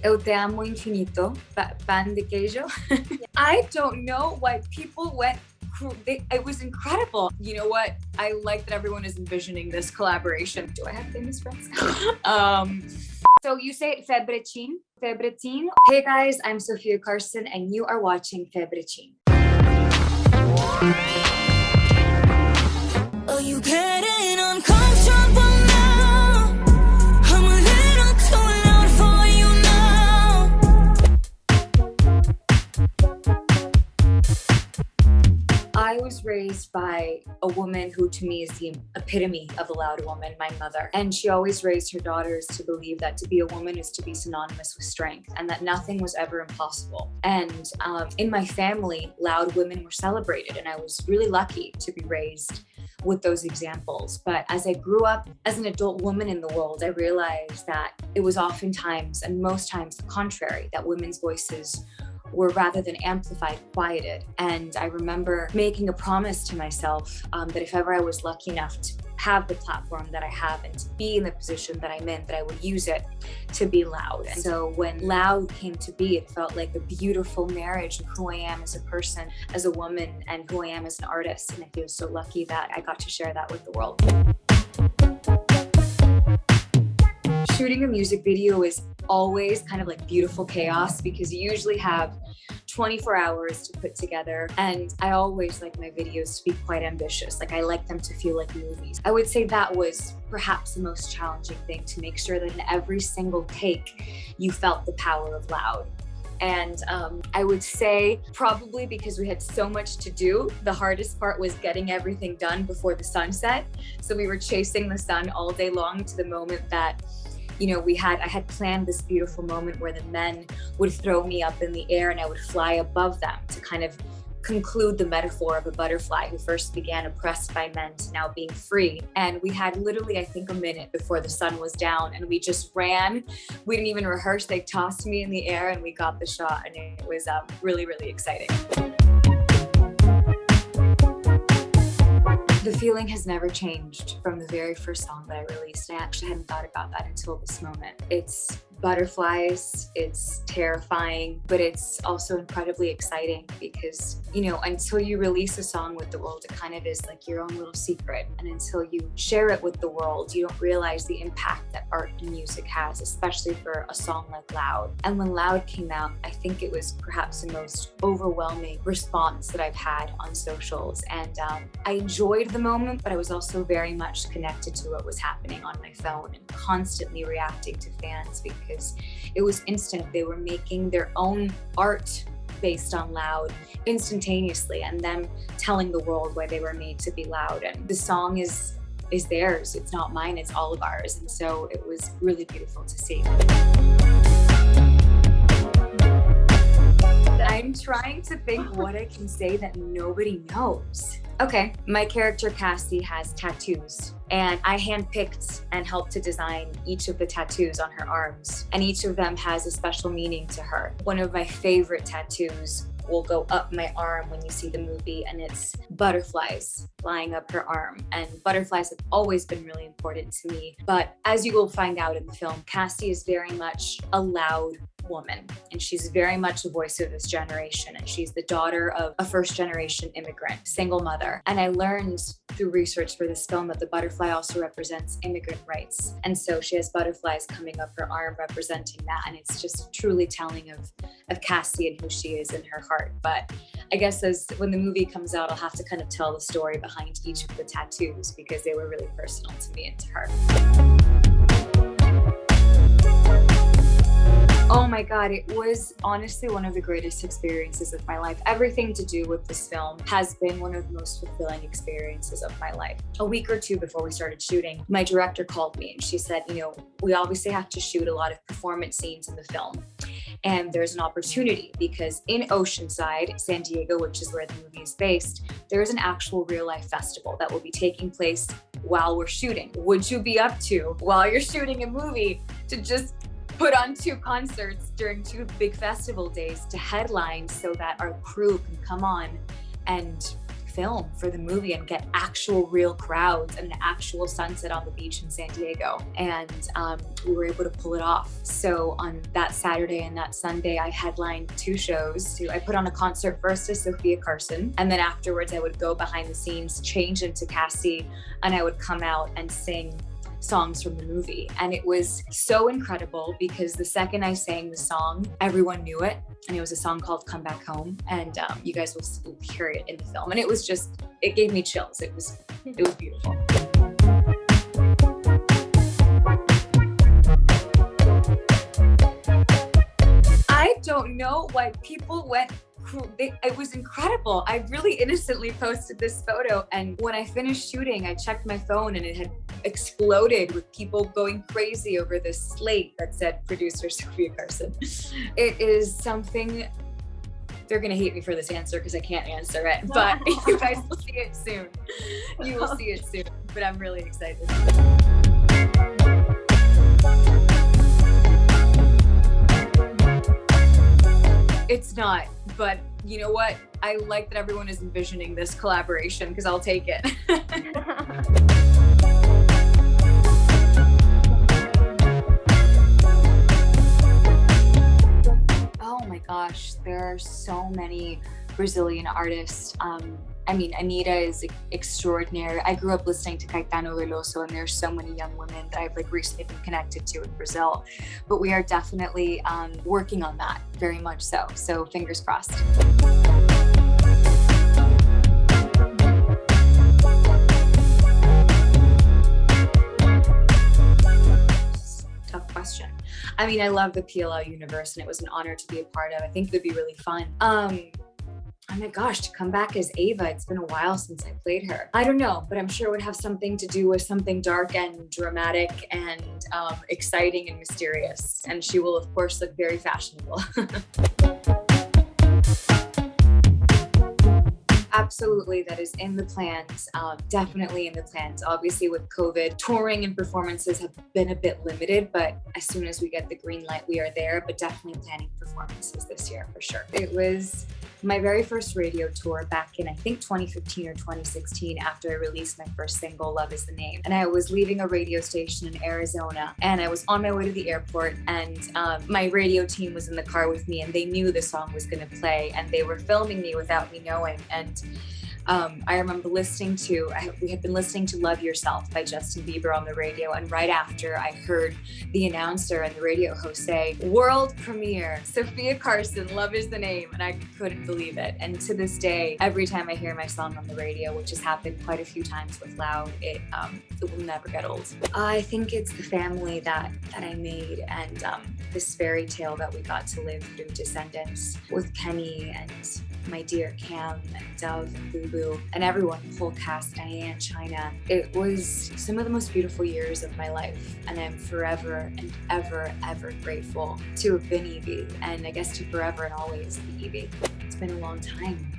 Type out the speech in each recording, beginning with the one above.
Eu te amo infinito, pan de queijo. I don't know why people went. It was incredible. You know what? I like that everyone is envisioning this collaboration. Do I have famous friends? So you say Febrecin. Febrecin. Hey guys, I'm Sofia Carson and you are watching Febrecin. Are you getting uncomfortable now? I'm a little too loud for you now. I was raised by a woman who to me is the epitome of a loud woman, my mother. And she always raised her daughters to believe that to be a woman is to be synonymous with strength and that nothing was ever impossible. And in my family, loud women were celebrated and I was really lucky to be raised with those examples. But as I grew up as an adult woman in the world, I realized that it was oftentimes and most times the contrary, that women's voices were rather than amplified, quieted. And I remember making a promise to myself that if ever I was lucky enough to have the platform that I have and to be in the position that I'm in, that I would use it to be loud. And so when loud came to be, it felt like a beautiful marriage of who I am as a person, as a woman, and who I am as an artist. And I feel so lucky that I got to share that with the world. Shooting a music video is always kind of like beautiful chaos because you usually have 24 hours to put together. And I always like my videos to be quite ambitious. Like I like them to feel like movies. I would say that was perhaps the most challenging thing, to make sure that in every single take, you felt the power of loud. And I would say probably because we had so much to do, the hardest part was getting everything done before the sun set. So we were chasing the sun all day long to the moment that, you know, I had planned this beautiful moment where the men would throw me up in the air and I would fly above them to kind of conclude the metaphor of a butterfly who first began oppressed by men to now being free. And we had literally, I think, a minute before the sun was down and we just ran. We didn't even rehearse. They tossed me in the air and we got the shot and it was really, really exciting. The feeling has never changed from the very first song that I released. I actually hadn't thought about that until this moment. It's butterflies, it's terrifying, but it's also incredibly exciting because, you know, until you release a song with the world, it kind of is like your own little secret. And until you share it with the world, you don't realize the impact that art and music has, especially for a song like Loud. And when Loud came out, I think it was perhaps the most overwhelming response that I've had on socials. And I enjoyed the moment, but I was also very much connected to what was happening on my phone and constantly reacting to fans because it was instant. They were making their own art based on Loud instantaneously and them telling the world why they were made to be loud. And the song is theirs. It's not mine, it's all of ours. And so it was really beautiful to see. I'm trying to think what I can say that nobody knows. Okay, my character Cassie has tattoos and I handpicked and helped to design each of the tattoos on her arms, and each of them has a special meaning to her. One of my favorite tattoos will go up my arm when you see the movie, and it's butterflies flying up her arm. And butterflies have always been really important to me. But as you will find out in the film, Cassie is very much a loud woman, and she's very much a voice of this generation. And she's the daughter of a first-generation immigrant, single mother. And I learned through research for this film that the butterfly also represents immigrant rights. And so she has butterflies coming up her arm representing that. And it's just truly telling of Cassie and who she is in her heart. But I guess when the movie comes out, I'll have to kind of tell the story behind each of the tattoos because they were really personal to me and to her. Oh my God, it was honestly one of the greatest experiences of my life. Everything to do with this film has been one of the most fulfilling experiences of my life. A week or two before we started shooting, my director called me and she said, you know, we obviously have to shoot a lot of performance scenes in the film. And there's an opportunity because in Oceanside, San Diego, which is where the movie is based, there is an actual real life festival that will be taking place while we're shooting. Would you be up to, while you're shooting a movie, to just put on 2 concerts during 2 big festival days to headline so that our crew can come on and film for the movie and get actual real crowds and an actual sunset on the beach in San Diego. And we were able to pull it off. So on that Saturday and that Sunday, I headlined 2 shows. I put on a concert first as Sofia Carson, and then afterwards I would go behind the scenes, change into Cassie, and I would come out and sing songs from the movie. And it was so incredible because the second I sang the song, everyone knew it. And it was a song called Come Back Home. And you guys will hear it in the film. And it was just, it gave me chills. It was beautiful. I don't know why people went. It was incredible. I really innocently posted this photo, and when I finished shooting, I checked my phone and it had exploded with people going crazy over this slate that said producer Sofia Carson. It is something, they're gonna hate me for this answer because I can't answer it, but you guys will see it soon. You will see it soon, but I'm really excited. It's not, but you know what? I like that everyone is envisioning this collaboration because I'll take it. Oh my gosh, there are so many Brazilian artists. I mean, Anitta is extraordinary. I grew up listening to Caetano Veloso, and there's so many young women that I've recently been connected to in Brazil. But we are definitely working on that, very much so. So fingers crossed. Tough question. I mean, I love the PLL universe, and it was an honor to be a part of. I think it would be really fun. Oh my gosh, to come back as Ava, it's been a while since I played her. I don't know, but I'm sure it would have something to do with something dark and dramatic and exciting and mysterious. And she will, of course, look very fashionable. Absolutely, that is in the plans, definitely in the plans. Obviously with COVID, touring and performances have been a bit limited, but as soon as we get the green light, we are there, but definitely planning performances this year for sure. It was my very first radio tour back in, I think 2015 or 2016, after I released my first single, Love Is the Name. And I was leaving a radio station in Arizona, and I was on my way to the airport, and my radio team was in the car with me, and they knew the song was gonna play, and they were filming me without me knowing. And I remember we had been listening to Love Yourself by Justin Bieber on the radio, and right after I heard the announcer and the radio host say, world premiere, Sofia Carson, Love Is the Name, and I couldn't believe it. And to this day, every time I hear my song on the radio, which has happened quite a few times with Loud, it will never get old. I think it's the family that I made, and this fairy tale that we got to live through Descendentes with Kenny and my dear Cam and Dove and Boo Boo and everyone, the whole cast, Diane, China. It was some of the most beautiful years of my life, and I'm forever and ever, ever grateful to have been Evie, and I guess to forever and always be Evie. It's been a long time.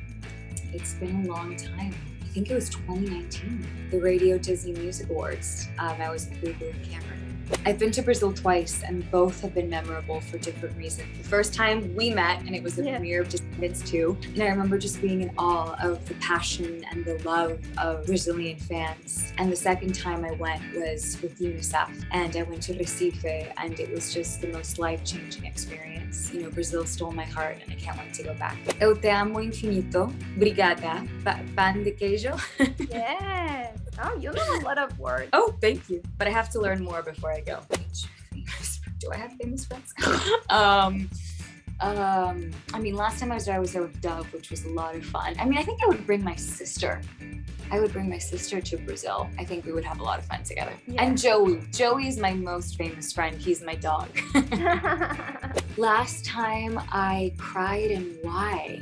It's been a long time. I think it was 2019, the Radio Disney Music Awards. I was with Boo Boo and Cameron. I've been to Brazil twice, and both have been memorable for different reasons. The first time we met, and it was the premiere of Descendentes 2, and I remember just being in awe of the passion and the love of Brazilian fans. And the second time I went was with UNICEF, and I went to Recife, and it was just the most life-changing experience. You know, Brazil stole my heart, and I can't wait to go back. Eu te amo infinito. Obrigada. Pan de queijo. Yes. Oh, you know a lot of words. Oh, thank you. But I have to learn more before I go. Do I have famous friends? I mean, last time I was there with Dove, which was a lot of fun. I mean, I think I would bring my sister. I would bring my sister to Brazil. I think we would have a lot of fun together. Yeah. And Joey. Joey is my most famous friend. He's my dog. Last time I cried, and why?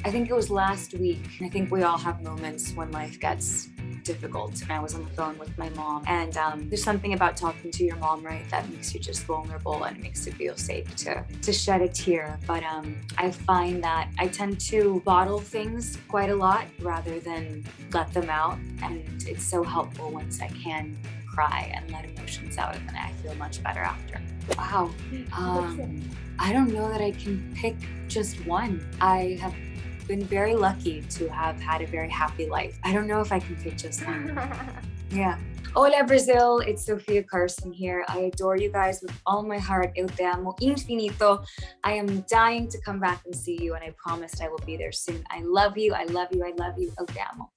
I think it was last week. I think we all have moments when life gets difficult. And I was on the phone with my mom, and there's something about talking to your mom, right, that makes you just vulnerable and it makes you feel safe to shed a tear. But I find that I tend to bottle things quite a lot rather than let them out, and it's so helpful once I can cry and let emotions out, and then I feel much better after. Wow. I don't know that I can pick just one. I have been very lucky to have had a very happy life. I don't know if I can pick just one. Yeah. Hola Brazil, it's Sofia Carson here. I adore you guys with all my heart. Eu te amo infinito. I am dying to come back and see you, and I promised I will be there soon. I love you, I love you, I love you. Eu te amo.